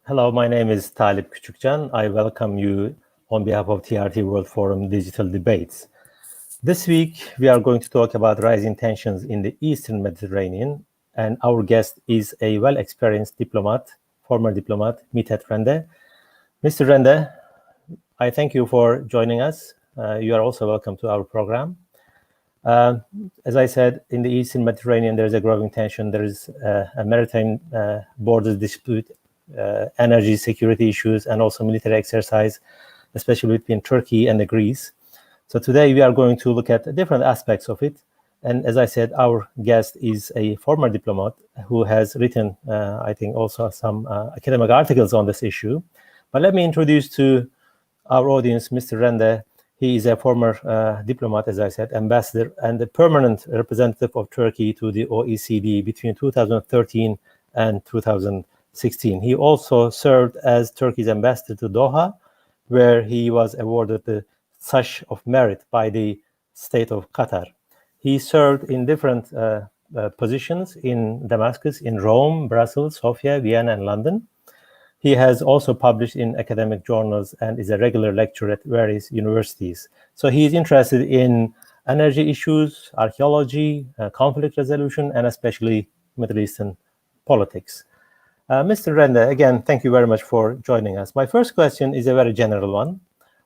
Hello, my name is Talip Küçükcan. I welcome you on behalf of TRT World Forum Digital Debates. This week, we are going to talk about rising tensions in the Eastern Mediterranean, and our guest is a well-experienced diplomat, former diplomat, Mithat Rende. Mr. Rende, I thank you for joining us. You are also welcome to our program. As I said, in the Eastern Mediterranean, there is a growing tension. There is a maritime borders dispute, energy security issues, and also military exercise, especially between Turkey and Greece. So today we are going to look at different aspects of it. And as I said, our guest is a former diplomat who has written, I think, also some academic articles on this issue. But let me introduce to our audience Mr. Rende. He is a former diplomat, as I said, ambassador and the permanent representative of Turkey to the OECD between 2013 and 2016. He also served as Turkey's ambassador to Doha, where he was awarded the Sash of Merit by the state of Qatar. He served in different positions in Damascus, in Rome, Brussels, Sofia, Vienna, and London. He has also published in academic journals and is a regular lecturer at various universities. So he is interested in energy issues, archaeology, conflict resolution, and especially Middle Eastern politics. Mr. Rende, again, thank you very much for joining us. My first question is a very general one.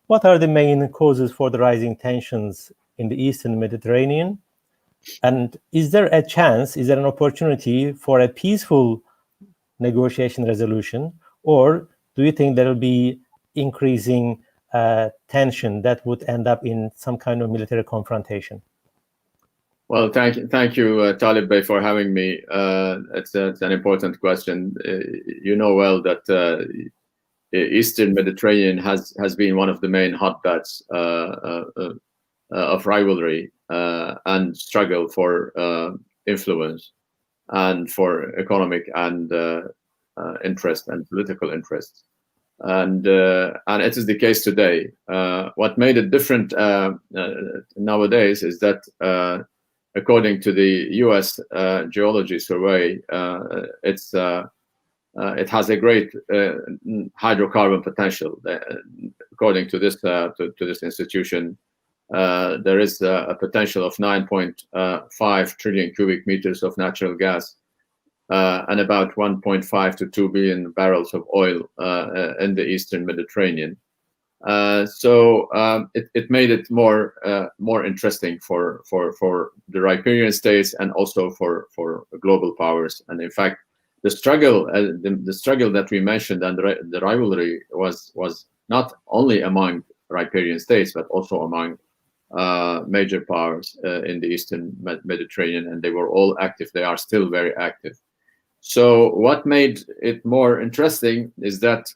What are the main causes for the rising tensions in the Eastern Mediterranean? And is there a chance, is there an opportunity for a peaceful negotiation resolution? Or do you think there will be increasing tension that would end up in some kind of military confrontation? Well, thank you, Talib Bey, for having me. It's an important question. You know well that Eastern Mediterranean has been one of the main hotbeds of rivalry and struggle for influence and for economic and interest and political interests, and it is the case today. What made it different nowadays is that according to the U.S. Geology Survey, it has a great hydrocarbon potential. According to this institution, there is a potential of 9.5 trillion cubic meters of natural gas and about 1.5 to 2 billion barrels of oil in the Eastern Mediterranean. So it made it more interesting for the riparian states and also for global powers. And in fact, the struggle that we mentioned and the rivalry was not only among riparian states but also among major powers in the Eastern Mediterranean, and they were all active. They are still very active. So what made it more interesting is that,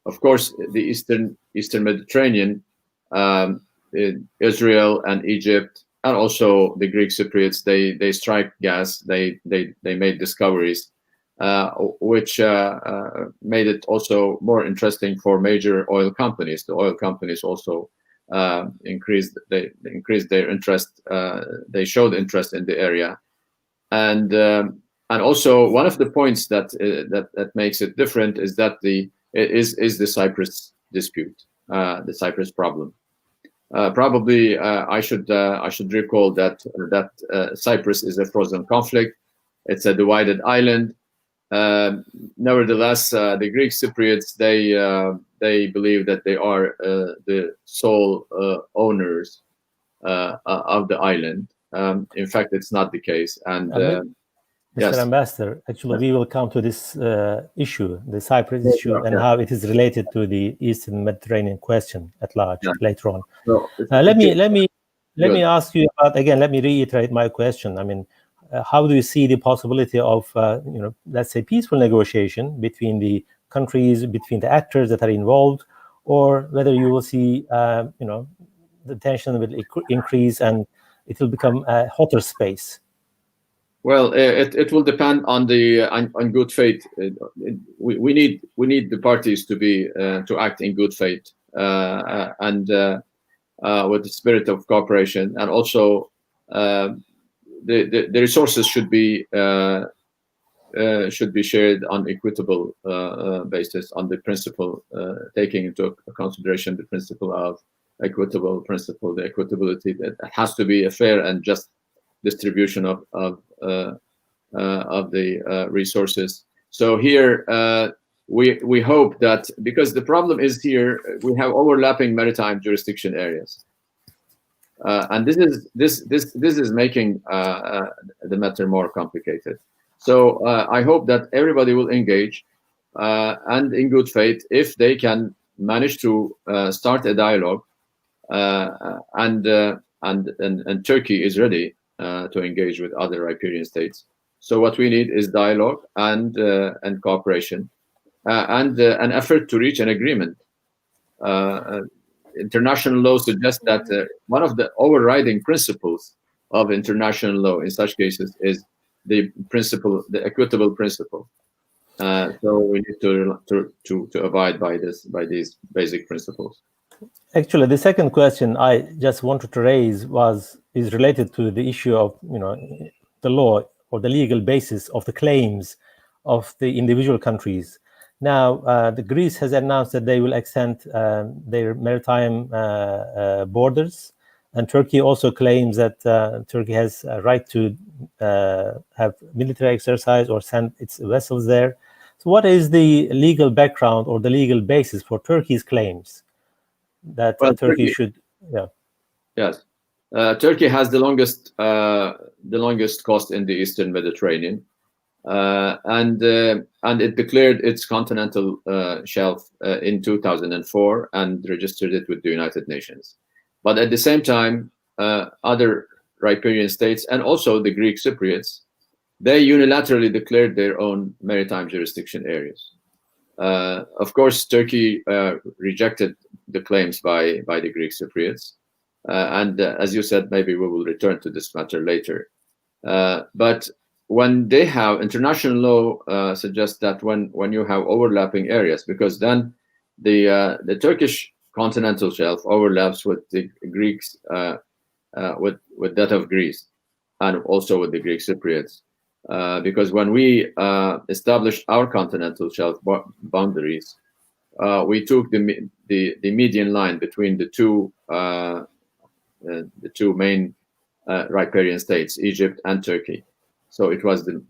of course, the Eastern Mediterranean, Israel and Egypt, and also the Greek Cypriots, they strike gas. They made discoveries, which made it also more interesting for major oil companies. The oil companies also increased their interest. They showed interest in the area, and also one of the points that makes it different is that the Cyprus dispute, the Cyprus problem. Probably I should recall that Cyprus is a frozen conflict. It's a divided island. Nevertheless, the Greek Cypriots they believe that they are the sole owners of the island. In fact, it's not the case. And Mr. yes. Ambassador, actually, we will come to this issue, the Cyprus issue, and how it is related to the Eastern Mediterranean question at large later on. No, let me ask you about, again, let me reiterate my question. I mean, how do you see the possibility of, let's say, peaceful negotiation between the countries, between the actors that are involved, or whether you will see, the tension will increase and it will become a hotter space? Well, it will depend on good faith. We need the parties to act in good faith and with the spirit of cooperation, and also the resources should be should be shared on equitable basis, on the principle, taking into consideration the principle of equitable principle, the equitability that has to be a fair and just distribution of the resources. So here we hope that, because the problem is here we have overlapping maritime jurisdiction areas, and this is making the matter more complicated. So I hope that everybody will engage, and in good faith, if they can manage to start a dialogue, and Turkey is ready to engage with other riparian states. So what we need is dialogue and cooperation, and an effort to reach an agreement. International law suggests that one of the overriding principles of international law in such cases is the principle, the equitable principle. So we need to abide by these basic principles. Actually, the second question I just wanted to raise is related to the issue of the law or the legal basis of the claims of the individual countries. Now, the Greece has announced that they will extend their maritime borders, and Turkey also claims that Turkey has a right to have military exercise or send its vessels there. So what is the legal background or the legal basis for Turkey's claims that Turkey should? Yes, Turkey has the longest coast in the Eastern Mediterranean, and it declared its continental shelf in 2004 and registered it with the United Nations. But at the same time, other riparian states and also the Greek Cypriots, they unilaterally declared their own maritime jurisdiction areas. Of course, Turkey rejected the claims by the Greek Cypriots, and as you said, maybe we will return to this matter later. But when they have international law suggests that when you have overlapping areas, because then the Turkish continental shelf overlaps with the Greeks, with that of Greece, and also with the Greek Cypriots. Because when we established our continental shelf boundaries, we took the median line between the two main riparian states, Egypt and Turkey. So it was the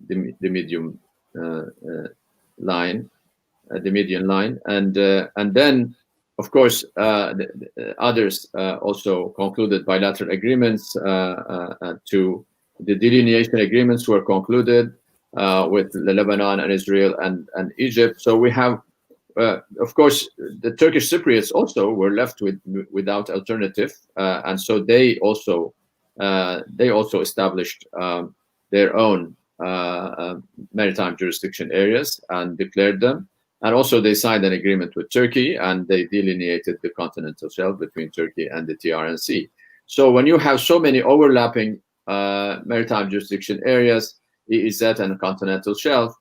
medium line, the median line, and then, of course, the others also concluded bilateral agreements to. The delineation agreements were concluded with Lebanon and Israel and Egypt. So we have, of course, the Turkish Cypriots also were left without alternative, and so they also established their own maritime jurisdiction areas and declared them. And also they signed an agreement with Turkey, and they delineated the continental shelf between Turkey and the TRNC. So when you have so many overlapping maritime jurisdiction areas, EEZ and continental shelf,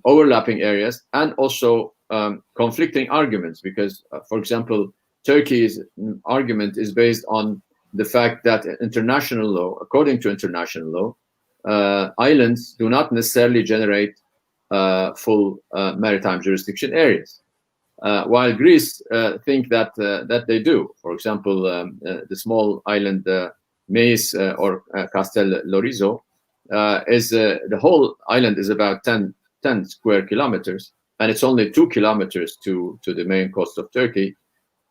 overlapping areas, and also conflicting arguments, because, for example, Turkey's argument is based on the fact that international law, according to international law, islands do not necessarily generate full maritime jurisdiction areas, while Greece think that they do. For example, the small island Meis or Castel Lorizo is the whole island is about 10 square kilometers, and it's only 2 kilometers to the main coast of Turkey,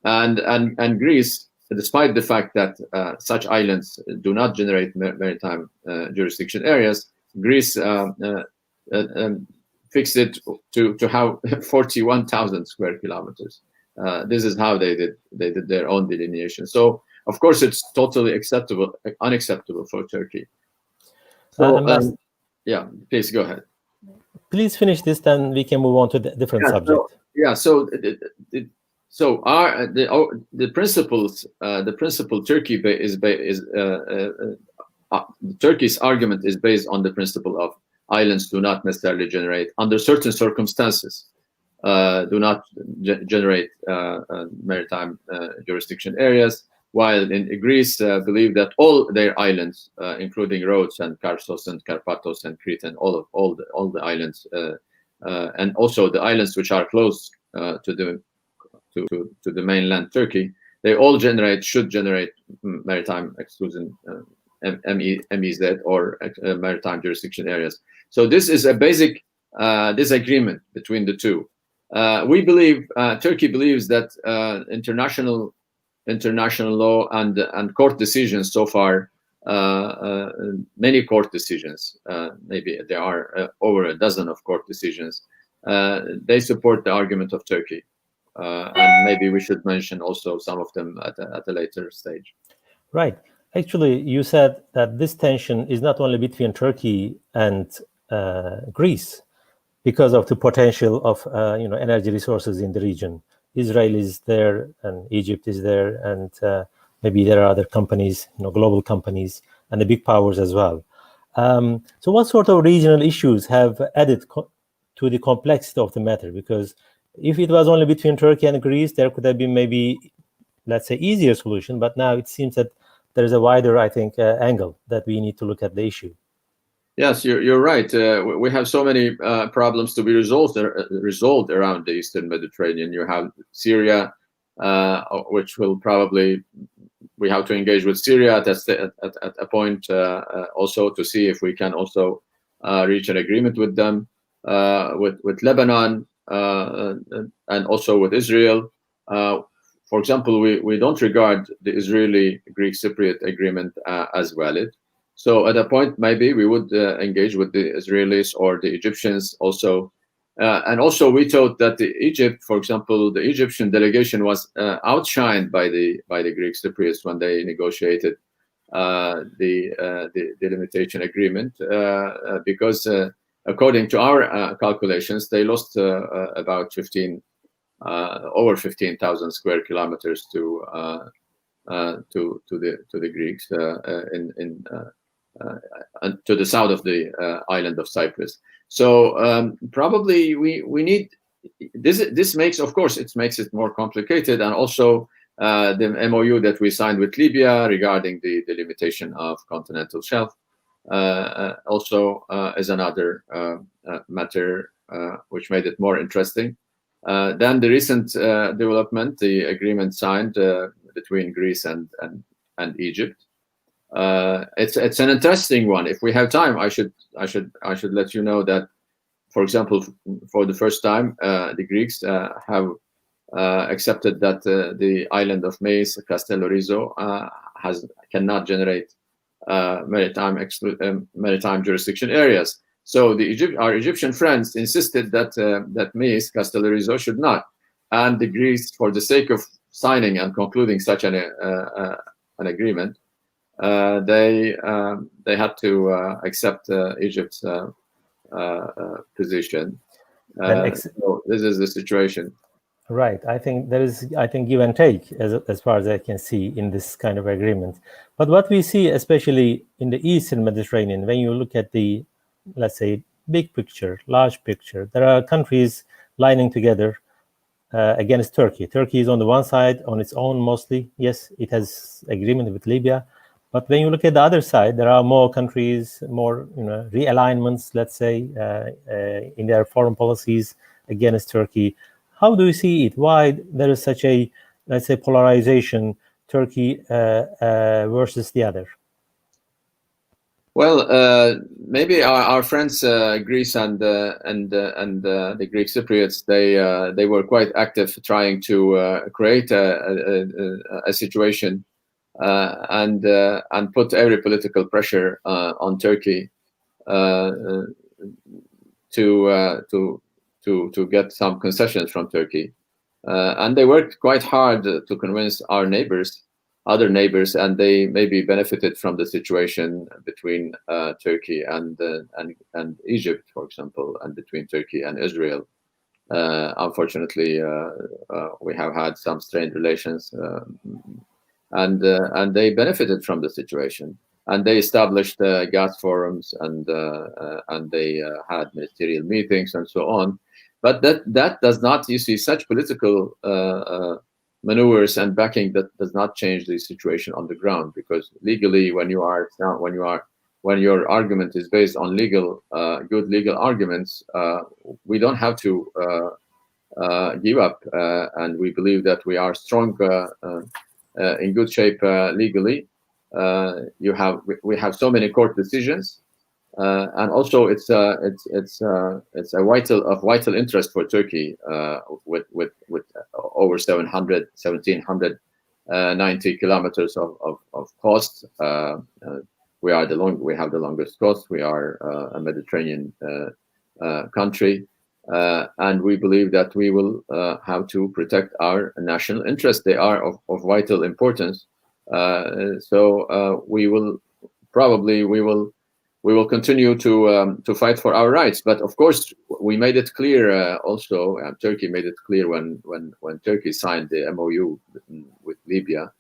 and Greece, despite the fact that such islands do not generate maritime jurisdiction areas, Greece fixed it to have 41,000 square kilometers. This is how they did their own delineation. So of course it's totally unacceptable for Turkey. So yeah, please go ahead. Please finish this, then we can move on to the different subject. So the principles, the principle Turkey Turkey's argument is based on the principle of islands do not necessarily generate, under certain circumstances, do not generate maritime jurisdiction areas, while in Greece believe that all their islands, including Rhodes and Kharsos and Karpathos and Crete and all the islands, and also the islands which are close to the mainland Turkey, they all should generate maritime exclusion MEZ or maritime jurisdiction areas. So this is a basic disagreement between the two. We believe, Turkey believes that international law and court decisions so far, many court decisions, maybe there are over a dozen of court decisions, they support the argument of Turkey. And maybe we should mention also some of them at a later stage. Right. Actually, you said that this tension is not only between Turkey and Greece because of the potential of energy resources in the region. Israel is there, and Egypt is there, and maybe there are other companies, global companies, and the big powers as well. So, what sort of regional issues have added to the complexity of the matter? Because if it was only between Turkey and Greece, there could have been maybe, let's say, easier solution. But now it seems that there is a wider, I think, angle that we need to look at the issue. Yes, you're right. We have so many problems to be resolved around the Eastern Mediterranean. You have Syria, which will probably, we have to engage with Syria at a point also to see if we can also reach an agreement with them, with Lebanon, and also with Israel. For example, we don't regard the Israeli-Greek Cypriot agreement as valid. So at a point, maybe we would engage with the Israelis or the Egyptians also. And also we thought that Egypt, for example, the Egyptian delegation was outshined by the Greek Cypriots when they negotiated the delimitation agreement, because according to our calculations, they lost about over 15,000 square kilometers to the Greeks to the south of the island of Cyprus. So probably we need this. This makes, of course, it makes it more complicated, and also the MOU that we signed with Libya regarding the delimitation of continental shelf also is another matter which made it more interesting. Then the recent development, the agreement signed between Greece and Egypt. It's an interesting one. If we have time, I should let you know that, for example, for the first time, the Greeks have accepted that the island of Meis, Castellorizo, cannot generate maritime jurisdiction areas. So our Egyptian friends insisted that Meis, Castellorizo should not, and the Greeks, for the sake of signing and concluding such an agreement, they had to accept Egypt's position. So this is the situation. Right. I think there is, give and take as far as I can see in this kind of agreement. But what we see, especially in the Eastern Mediterranean, when you look at the, let's say, big picture, large picture, there are countries lining together against Turkey. Turkey is on the one side, on its own mostly. Yes, it has agreement with Libya. But when you look at the other side, there are more countries, more realignments, let's say, in their foreign policies against Turkey. How do you see it? Why there is such a, let's say, polarization, Turkey versus the other? Well, maybe our friends, Greece and the Greek Cypriots, they were quite active trying to create a situation and put every political pressure on Turkey to get some concessions from Turkey, and they worked quite hard to convince our other neighbors, and they maybe benefited from the situation between Turkey and Egypt, for example, and between Turkey and Israel. Unfortunately, we have had some strained relations, and they benefited from the situation. And they established gas forums, and they had ministerial meetings and so on. But that does not, you see, such political maneuvers and backing, that does not change the situation on the ground, because legally, when your argument is based on good legal arguments, we don't have to give up, and we believe that we are strong, in good shape legally. We have so many court decisions, and also it's a vital interest for Turkey, with over 1790 kilometers of coast. We have the longest coast. We are a Mediterranean country, and we believe that we will have to protect our national interests. They are of vital importance. So we will continue to fight for our rights. But of course, we made it clear also, Turkey made it clear when Turkey signed the MOU with Libya.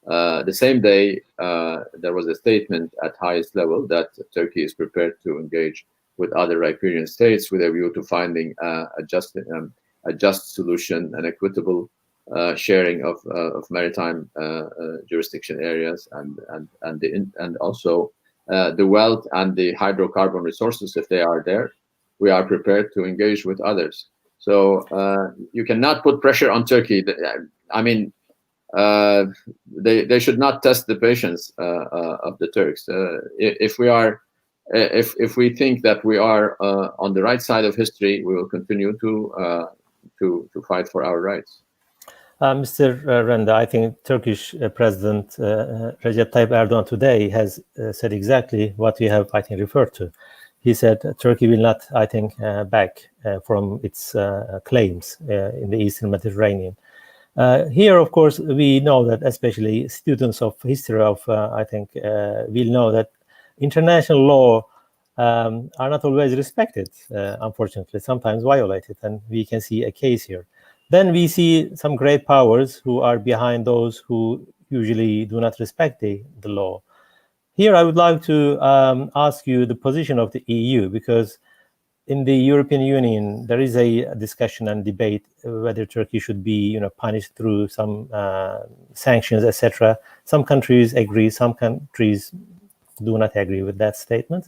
The same day, there was a statement at highest level that Turkey is prepared to engage with other riparian states with a view to finding a just solution, an equitable sharing of maritime jurisdiction areas, and also the wealth and the hydrocarbon resources, if they are there. We are prepared to engage with others. So you cannot put pressure on Turkey. I mean, they should not test the patience of the Turks. If we think that we are on the right side of history, we will continue to fight for our rights. Mr. Rende, I think Turkish President Recep Tayyip Erdogan today has said exactly what we have, I think, referred to. He said Turkey will not, I think, back from its claims in the Eastern Mediterranean. Here, of course, we know that, especially students of history I think, will know that international law are not always respected, unfortunately, sometimes violated, and we can see a case here. Then we see some great powers who are behind those who usually do not respect the law. Here, I would like to ask you the position of the EU, because in the European Union, there is a discussion and debate whether Turkey should be, punished through some sanctions, etc. Some countries agree, some countries do not agree with that statement.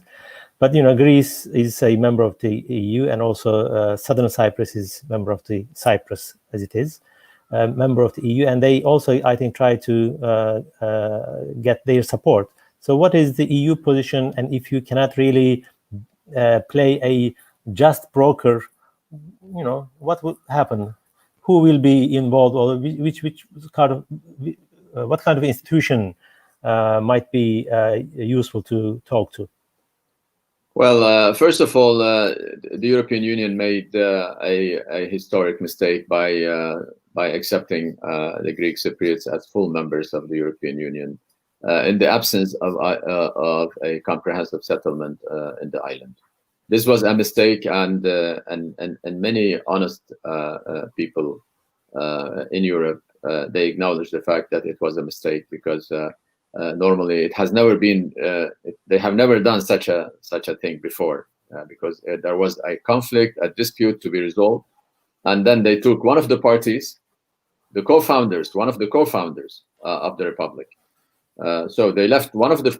But Greece is a member of the EU, and also Southern Cyprus is member of the Cyprus, as it is, member of the EU, and they also, I think, try to get their support. So, what is the EU position? And if you cannot really play a just broker, what would happen? Who will be involved, or what kind of institution might be useful to talk to? Well, first of all, the European Union made a historic mistake by accepting the Greek Cypriots as full members of the European Union in the absence of a comprehensive settlement in the island. This was a mistake, and many honest people in Europe, they acknowledge the fact that it was a mistake, because normally it has never been. They have never done such a thing before, because there was a conflict, a dispute to be resolved, and then they took one of the parties, one of the co-founders of the republic. So they left one of the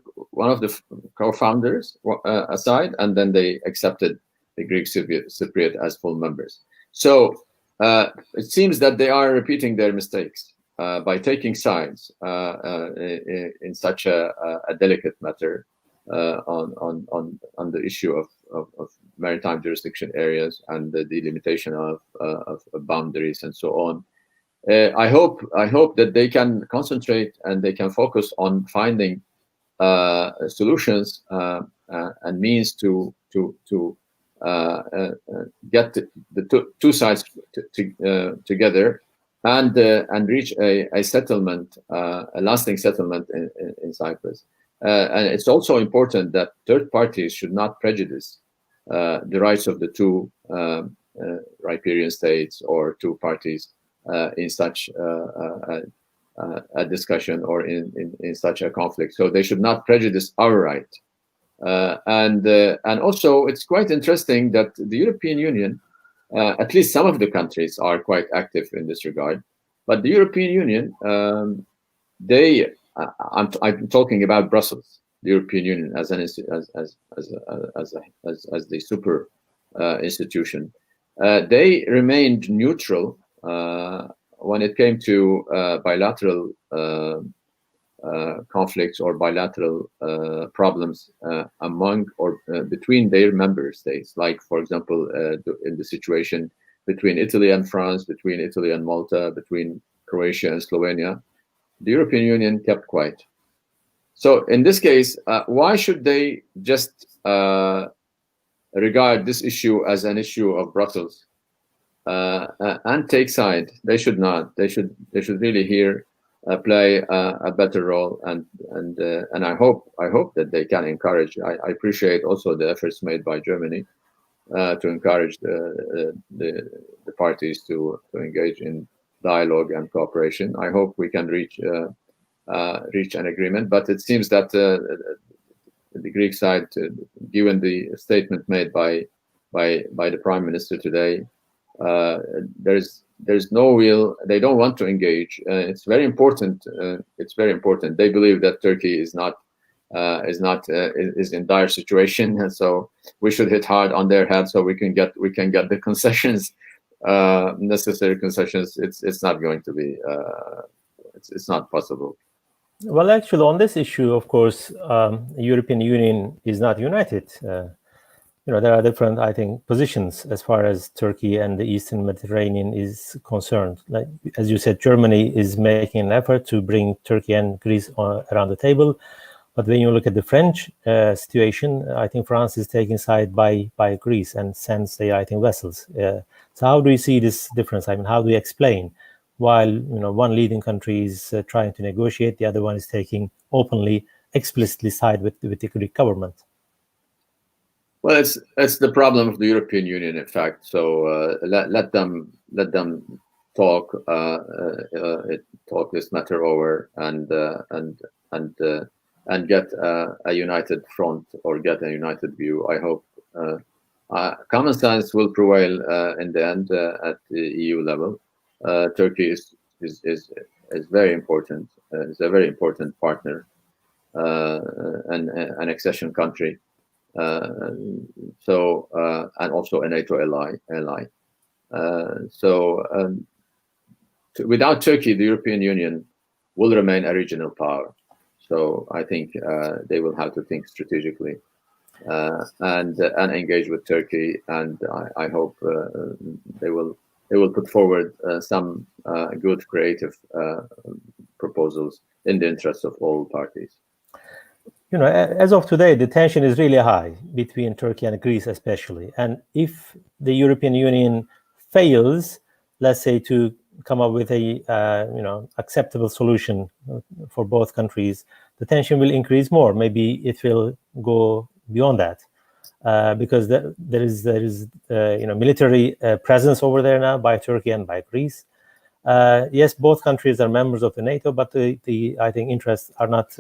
co-founders aside, and then they accepted the Greek Cypriot as full members. So it seems that they are repeating their mistakes by taking sides in such a delicate matter on the issue of maritime jurisdiction areas and the delimitation of boundaries and so on. I hope that they can concentrate and they can focus on finding solutions and means to get the two sides together and reach a settlement, a lasting settlement in Cyprus. And it's also important that third parties should not prejudice the rights of the two riparian states or two parties in such a discussion or in such a conflict. So they should not prejudice our right. And also, it's quite interesting that the European Union, at least some of the countries, are quite active in this regard. But the European Union, I'm talking about Brussels, the European Union as an as the super institution. They remained neutral when it came to bilateral conflicts or bilateral problems among or between their member states. Like, for example, in the situation between Italy and France, between Italy and Malta, between Croatia and Slovenia, the European Union kept quiet. So in this case, why should they just regard this issue as an issue of Brussels and take side? They should not. They should really here play a better role, and I hope that they can encourage. I appreciate also the efforts made by Germany to encourage the parties to engage in dialogue and cooperation. I hope we can reach an agreement, but it seems that the Greek side, given the statement made by the Prime Minister today, there's no real. They don't want to engage. It's very important. It's very important. They believe that Turkey is in dire situation, and so we should hit hard on their head so we can get the concessions, necessary concessions. It's not going to be. It's not possible. Well, actually, on this issue, of course, the European Union is not united. There are different, I think, positions as far as Turkey and the Eastern Mediterranean is concerned. Like, as you said, Germany is making an effort to bring Turkey and Greece around the table. But when you look at the French situation, I think France is taking side by Greece and sends their, I think, vessels. So how do you see this difference? I mean, how do you explain? While one leading country is trying to negotiate, the other one is taking openly, explicitly side with the Greek government. Well, it's the problem of the European Union, in fact. So let them talk this matter over and get a united front or get a united view. I hope common sense will prevail in the end at the EU level. Turkey is very important. It's a very important partner and an accession country. And also a NATO ally. Without Turkey, the European Union will remain a regional power. So I think they will have to think strategically and engage with Turkey. And I hope they will put forward some good creative proposals in the interest of all parties. As of today, the tension is really high between Turkey and Greece, especially. And if the European Union fails, let's say, to come up with a acceptable solution for both countries, the tension will increase more. Maybe it will go beyond that because there is military presence over there now by Turkey and by Greece. Yes, both countries are members of the NATO, but the I think interests are not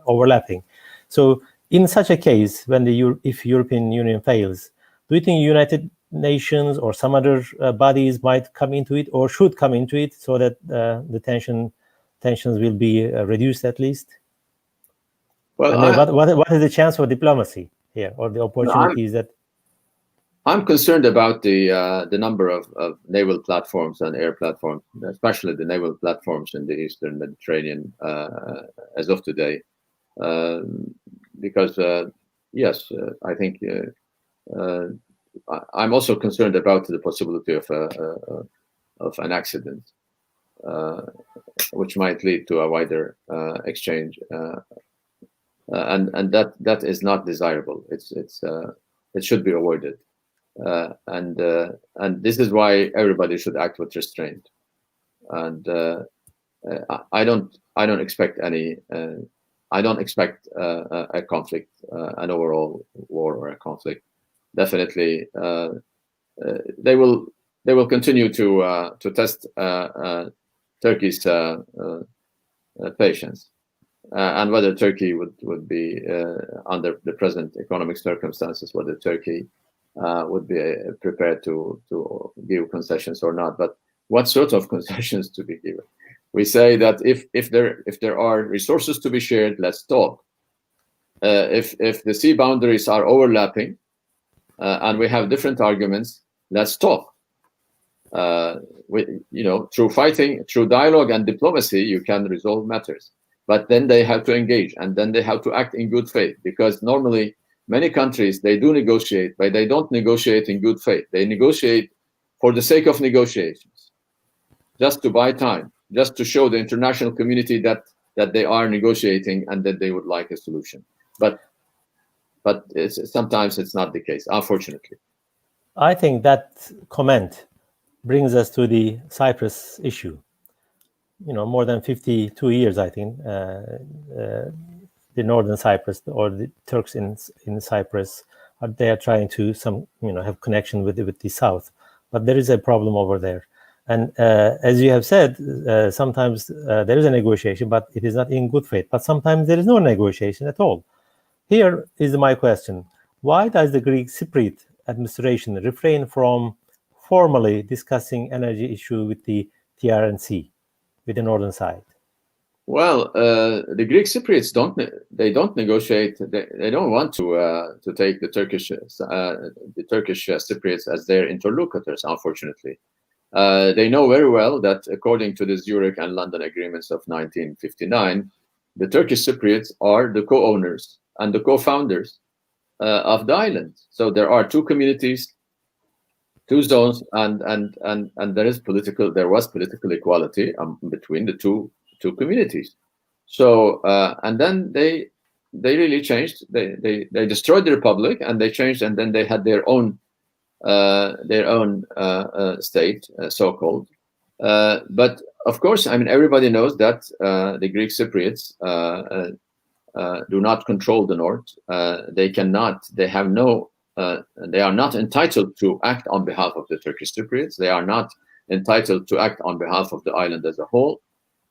overlapping. So, in such a case, when if European Union fails, do you think United Nations or some other bodies might come into it or should come into it so that the tensions will be reduced at least? Well, what is the chance for diplomacy here, or the opportunities that? I'm concerned about the number of naval platforms and air platforms, especially the naval platforms in the Eastern Mediterranean as of today, because yes, I think I'm also concerned about the possibility of an accident, which might lead to a wider exchange, and that is not desirable. It should be avoided. And this is why everybody should act with restraint. And I don't expect any. I don't expect a conflict, an overall war or a conflict. Definitely, they will continue to test Turkey's patience and whether Turkey would be under the present economic circumstances, whether Turkey would be prepared to give concessions or not. But what sort of concessions to be given. We say that if there are resources to be shared, let's talk. If the sea boundaries are overlapping and we have different arguments, let's talk. Through fighting, through dialogue and diplomacy, you can resolve matters. But then they have to engage, and then they have to act in good faith, because normally many countries, they do negotiate, but they don't negotiate in good faith. They negotiate for the sake of negotiations, just to buy time, just to show the international community that they are negotiating and that they would like a solution. But sometimes it's not the case, unfortunately. I think that comment brings us to the Cyprus issue. More than 52 years, I think, the northern Cyprus or the Turks in Cyprus, they are trying to have connection with the south, but there is a problem over there. And as you have said, sometimes there is a negotiation, but it is not in good faith. But sometimes there is no negotiation at all. Here is my question: why does the Greek Cypriot administration refrain from formally discussing energy issue with the TRNC? With the northern side? Well, the Greek Cypriots don't negotiate. They don't want to take the Turkish Cypriots as their interlocutors. Unfortunately, they know very well that according to the Zurich and London agreements of 1959, the Turkish Cypriots are the co-owners and the co-founders of the island. So there are two communities, two zones, and there was political equality between the two communities. So and then they really changed. They destroyed the republic and they changed, and then they had their own state, so-called. But of course, I mean, everybody knows that the Greek Cypriots do not control the north. They are not entitled to act on behalf of the Turkish Cypriots. They are not entitled to act on behalf of the island as a whole.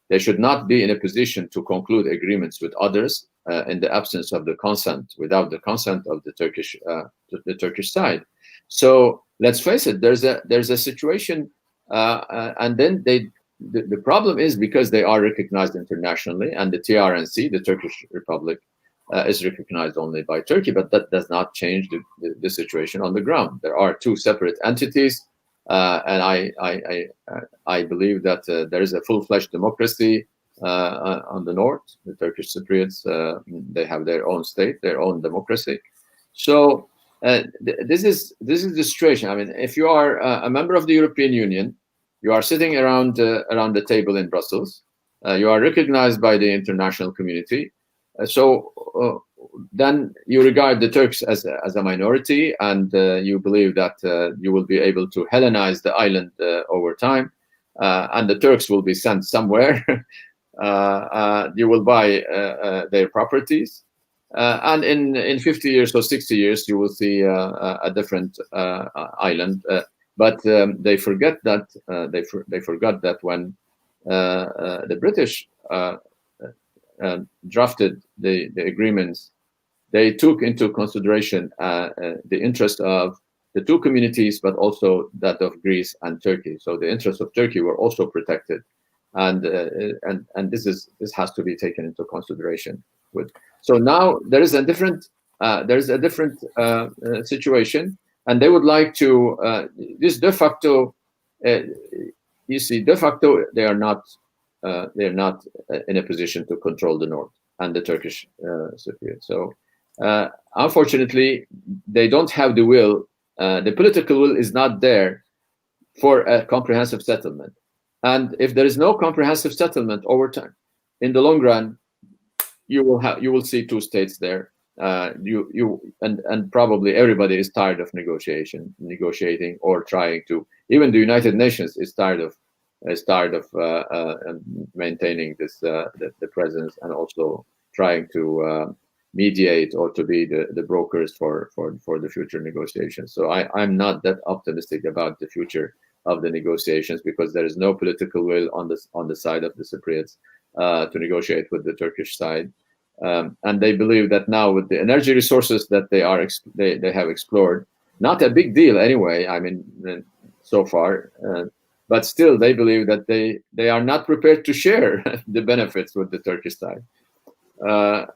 They should not be in a position to conclude agreements with others in the absence of the consent, without the consent of the Turkish side. So let's face it, there's a situation, and then the problem is because they are recognized internationally, and the TRNC, the Turkish Republic, is recognized only by Turkey, but that does not change the situation on the ground. There are two separate entities, and I believe that there is a full-fledged democracy on the north. The Turkish Cypriots, they have their own state, their own democracy. So this is the situation. I mean, if you are a member of the European Union, you are sitting around the table in Brussels. You are recognized by the international community. So then you regard the Turks as a minority, and you believe that you will be able to Hellenize the island over time, and the Turks will be sent somewhere. You will buy their properties, and in 50 years or 60 years, you will see a different island. But they forget that they forgot that when the British drafted the agreements, they took into consideration the interest of the two communities, but also that of Greece and Turkey. So the interests of Turkey were also protected, and this has to be taken into consideration. So now there is a different situation, and they would like to this de facto. You see, de facto, they are not in a position to control the north and the Turkish Cypriot. So unfortunately, they don't have the will. The political will is not there for a comprehensive settlement. And if there is no comprehensive settlement over time, in the long run, you will see two states there. And probably everybody is tired of negotiating or trying to. Even the United Nations is tired of maintaining this the presence, and also trying to mediate or to be the brokers for the future negotiations. So I'm not that optimistic about the future of the negotiations, because there is no political will on the side of the Cypriots to negotiate with the Turkish side, and they believe that now with the energy resources that they have explored, not a big deal anyway. I mean, so far. but still they believe that they are not prepared to share the benefits with the Turkish side.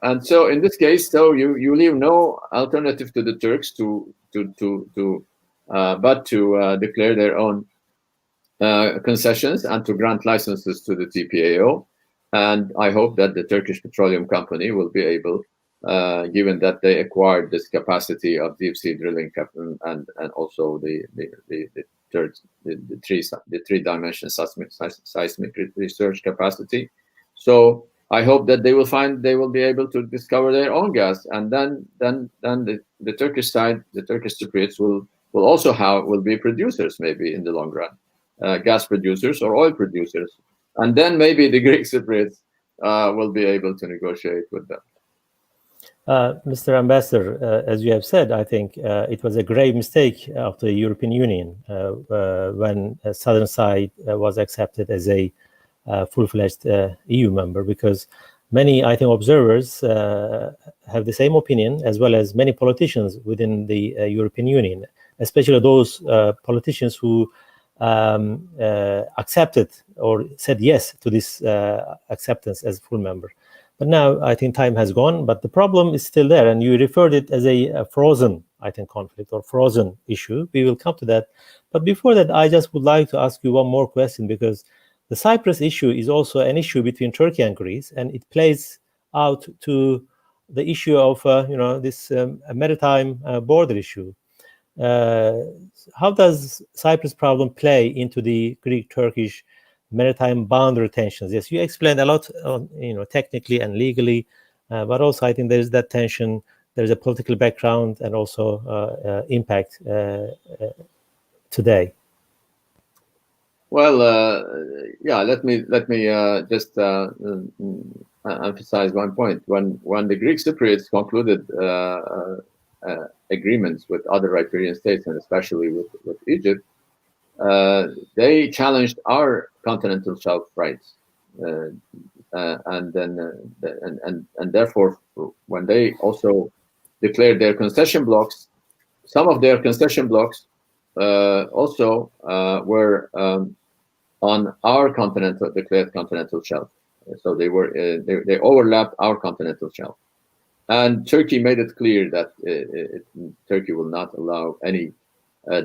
And so in this case, so you leave no alternative to the Turks but to declare their own concessions and to grant licenses to the TPAO. And I hope that the Turkish Petroleum Company will be able, given that they acquired this capacity of deep sea drilling and also the three-dimensional seismic research capacity. So I hope that they will be able to discover their own gas, and then the Turkish side, the Turkish Cypriots will be producers maybe in the long run, gas producers or oil producers, and then maybe the Greek Cypriots will be able to negotiate with them. Mr. Ambassador, as you have said, I think it was a grave mistake of the European Union when southern side was accepted as a full-fledged EU member, because many, I think, observers have the same opinion, as well as many politicians within the European Union, especially those politicians who accepted or said yes to this acceptance as full member. But now I think time has gone, but the problem is still there, and you referred it as a frozen, I think, conflict or frozen issue. We will come to that. But before that, I just would like to ask you one more question, because the Cyprus issue is also an issue between Turkey and Greece, and it plays out to the issue of this maritime border issue. How does Cyprus problem play into the Greek-Turkish maritime boundary tensions? Yes, you explained a lot, technically and legally, but also I think there is that tension. There is a political background and also impact today. Well, yeah. Let me just emphasize one point. When the Greek Cypriots concluded agreements with other riparian states, and especially with Egypt, they challenged our continental shelf rights, and therefore, when they also declared their concession blocks, some of their concession blocks also were on our declared continental shelf. So they overlapped our continental shelf, and Turkey made it clear that Turkey will not allow any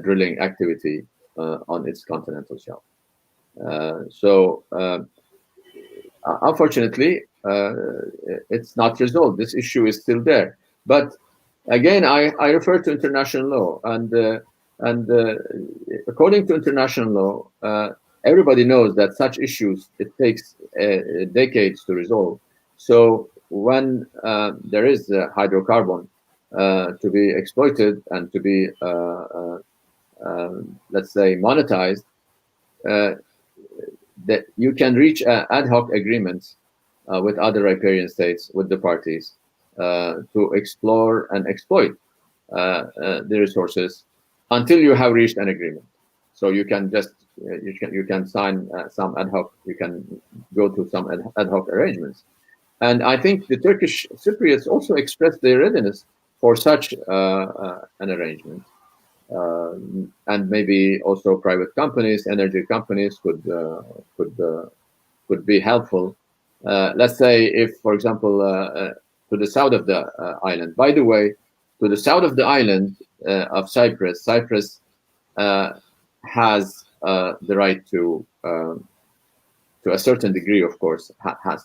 drilling activity on its continental shelf. So unfortunately, it's not resolved. This issue is still there. But again, I refer to international law, and according to international law, everybody knows that such issues, it takes decades to resolve. So when there is hydrocarbon to be exploited and to be, let's say, monetized, that you can reach ad hoc agreements with other riparian states, with the parties, to explore and exploit the resources until you have reached an agreement. So you can just you can sign some ad hoc. You can go to some ad hoc arrangements, and I think the Turkish Cypriots also expressed their readiness for such an arrangement. And maybe also private companies, energy companies could be helpful. Let's say if, for example, to the south of the island. By the way, to the south of the island of Cyprus, Cyprus has the right to a certain degree, of course, had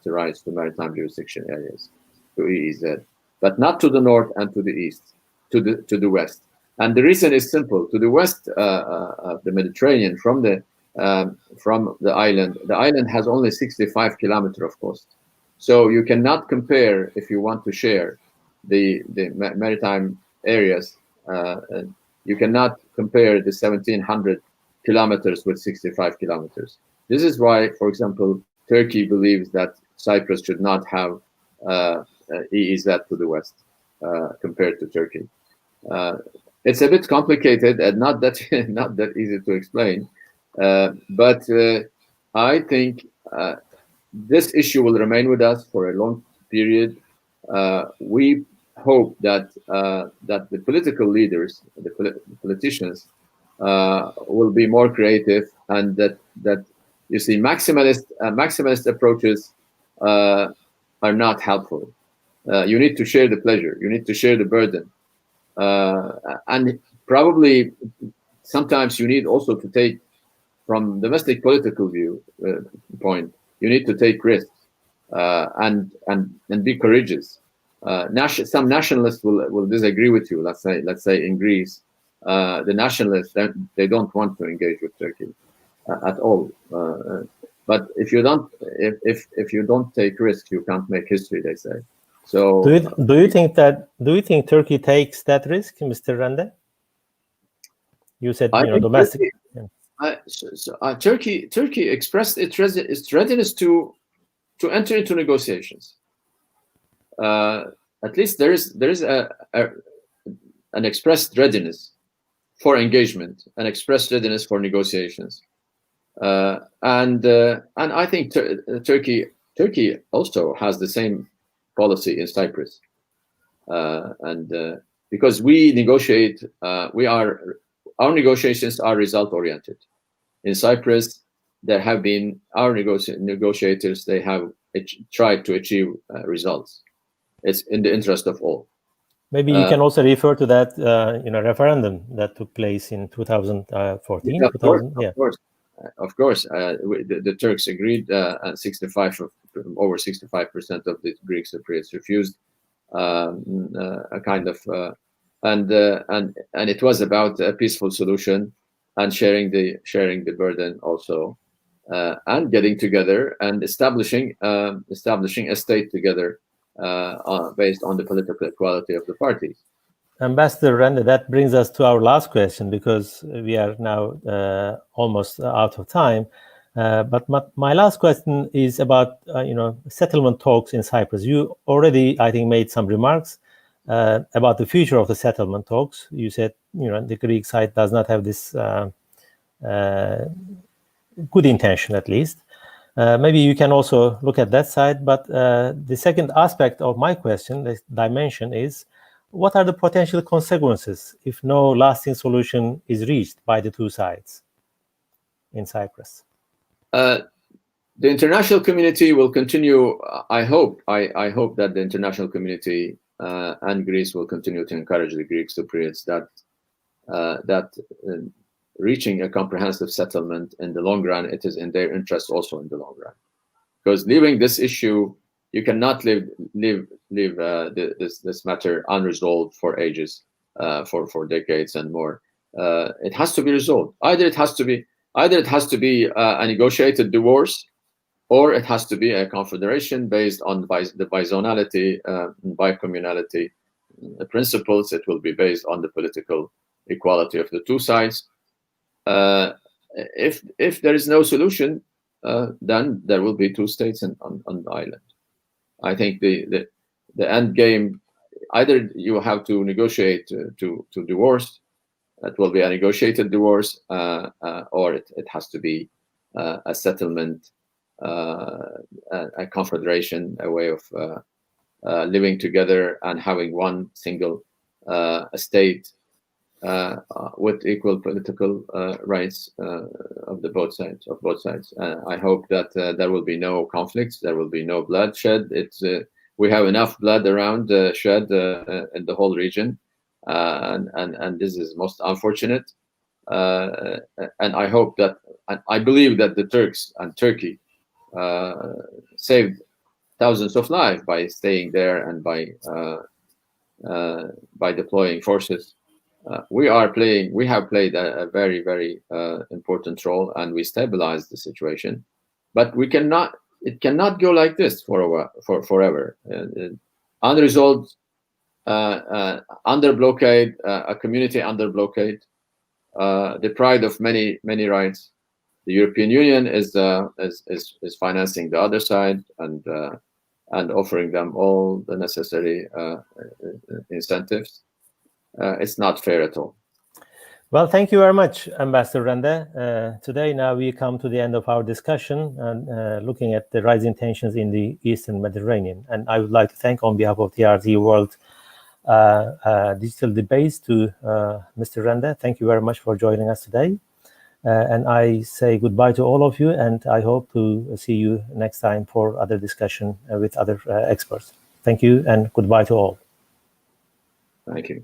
the rights to maritime jurisdiction areas, to EEZ, but not to the north and to the east, to the west. And the reason is simple. To the west of the Mediterranean, from the island has only 65 kilometers of coast. So you cannot compare, if you want to share the maritime areas, you cannot compare the 1,700 kilometers with 65 kilometers. This is why, for example, Turkey believes that Cyprus should not have EEZ to the west compared to Turkey. It's a bit complicated and not that easy to explain, but I think this issue will remain with us for a long period. We hope that the political leaders, the politicians, will be more creative, and that you see maximalist approaches are not helpful. You need to share the pleasure. You need to share the burden, and probably sometimes you need also to take, from domestic political view point, you need to take risks and be courageous. Some nationalists will disagree with you. Let's say in Greece, the nationalists, they don't want to engage with Turkey at all. But if you don't take risks, you can't make history, they say. So do you think Turkey takes that risk, Mr. Rende? You said domestic. Turkey expressed its readiness to enter into negotiations. At least there is an expressed readiness for engagement, an expressed readiness for negotiations, and I think Turkey also has the same policy in Cyprus, and because we negotiate, our negotiations are result oriented. In Cyprus, there have been our negotiators. They have tried to achieve results. It's in the interest of all. Maybe you can also refer to that referendum that took place in 2014. Yeah, of course. The Turks agreed, and over 65% of the Greek Cypriots refused a kind of and it was about a peaceful solution and sharing the burden also, and getting together and establishing a state together based on the political equality of the parties. Ambassador Rende, that brings us to our last question, because we are now almost out of time. But my last question is about settlement talks in Cyprus. You already, I think, made some remarks about the future of the settlement talks. You said the Greek side does not have this good intention, at least. Maybe you can also look at that side. But the second aspect of my question, the dimension, is what are the potential consequences if no lasting solution is reached by the two sides in Cyprus? The international community will continue. I hope that the international community and Greece will continue to encourage the Greek Cypriots that reaching a comprehensive settlement in the long run, it is in their interest also in the long run. Because leaving this issue, you cannot leave this matter unresolved for ages, for decades and more. It has to be resolved. Either it has to be a negotiated divorce, or it has to be a confederation based on the bizonality, bicommunality principles. It will be based on the political equality of the two sides. If there is no solution, then there will be two states on the island. I think the end game, either you have to negotiate to divorce, it will be a negotiated divorce, or it has to be a settlement, a confederation, a way of living together and having one single state with equal political rights of both sides. I hope that there will be no conflicts, there will be no bloodshed. We have enough blood around shed in the whole region, and this is most unfortunate. And I hope that, I believe that the Turks and Turkey saved thousands of lives by staying there and by deploying forces. We have played a very, very important role, and we stabilized the situation. But it cannot go like this forever. Unresolved, under blockade, a community under blockade, deprived of many rights. The European Union is financing the other side and offering them all the necessary incentives. It's not fair at all. Well, thank you very much, Ambassador Rende. Today, now we come to the end of our discussion and looking at the rising tensions in the Eastern Mediterranean. And I would like to thank, on behalf of TRT World, digital debates to Mr. Rende. Thank you very much for joining us today. And I say goodbye to all of you, and I hope to see you next time for other discussion with other experts. Thank you, and goodbye to all. Thank you.